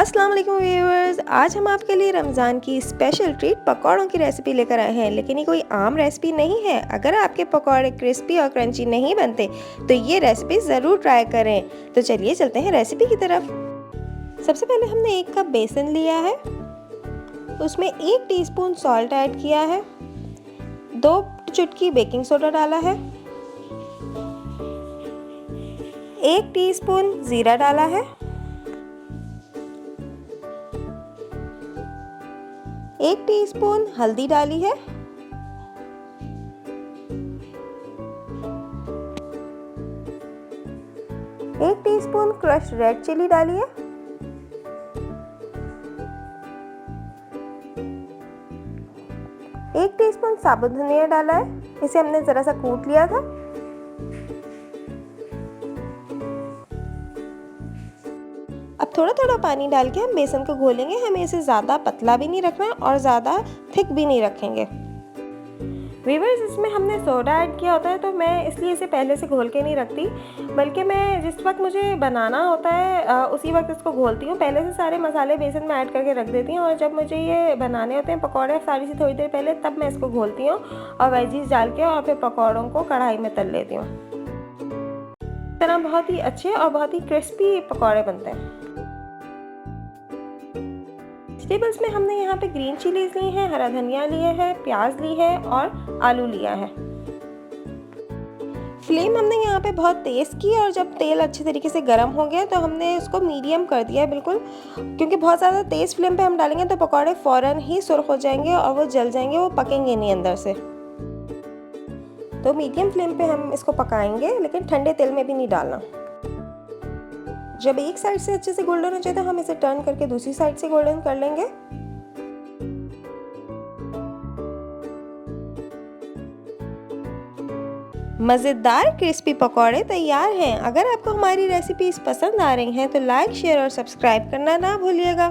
अस्सलाम वालेकुम व्यूअर्स, आज हम आपके लिए रमज़ान की स्पेशल ट्रीट पकौड़ों की रेसिपी लेकर आए हैं। लेकिन ये कोई आम रेसिपी नहीं है। अगर आपके पकौड़े क्रिस्पी और क्रंची नहीं बनते तो ये रेसिपी ज़रूर ट्राई करें। तो चलिए चलते हैं रेसिपी की तरफ। सबसे पहले हमने 1 कप बेसन लिया है, उसमें 1 टीस्पून सॉल्ट ऐड किया है, 2 चुटकी बेकिंग सोडा डाला है, 1 टीस्पून ज़ीरा डाला है, 1 टीस्पून हल्दी डाली है, 1 टीस्पून क्रश रेड चिली डाली है, 1 टीस्पून साबुत धनिया डाला है, इसे हमने ज़रा सा कूट लिया था। अब थोड़ा थोड़ा पानी डाल के हम बेसन को घोलेंगे। हमें इसे ज़्यादा पतला भी नहीं रखना और ज़्यादा थिक भी नहीं रखेंगे। व्यूअर्स, इसमें हमने सोडा ऐड किया होता है तो मैं इसलिए इसे पहले से घोल के नहीं रखती, बल्कि मैं जिस वक्त मुझे बनाना होता है उसी वक्त इसको घोलती हूँ। पहले से सारे मसाले बेसन में ऐड करके रख देती हूँ और जब मुझे ये बनाने होते हैं पकौड़े सारी से थोड़ी देर पहले, तब मैं इसको घोलती हूँ और वेजीज डाल के और फिर पकौड़ों को कढ़ाई में तल लेती हूँ। इस तरह बहुत ही अच्छे और बहुत ही क्रिस्पी पकौड़े बनते हैं। वेजिटेबल्स में हमने यहाँ पे ग्रीन चिलीज ली है, हरा धनिया लिए है, प्याज ली है और आलू लिया है। फ्लेम हमने यहाँ पे बहुत तेज़ की और जब तेल अच्छे तरीके से गर्म हो गया तो हमने इसको मीडियम कर दिया बिल्कुल, क्योंकि बहुत ज़्यादा तेज़ फ्लेम पे हम डालेंगे तो पकौड़े फ़ौरन ही सुर्ख हो जाएंगे और वो जल जाएंगे, वो पकेंगे नहीं अंदर से। तो मीडियम फ्लेम पे हम इसको पकाएंगे, लेकिन ठंडे तेल में भी नहीं डालना। जब एक साइड से अच्छे से गोल्डन हो जाए तो हम इसे टर्न करके दूसरी साइड से गोल्डन कर लेंगे। मज़ेदार क्रिस्पी पकौड़े तैयार हैं। अगर आपको हमारी रेसिपीज पसंद आ रही हैं तो लाइक, शेयर और सब्सक्राइब करना ना भूलिएगा।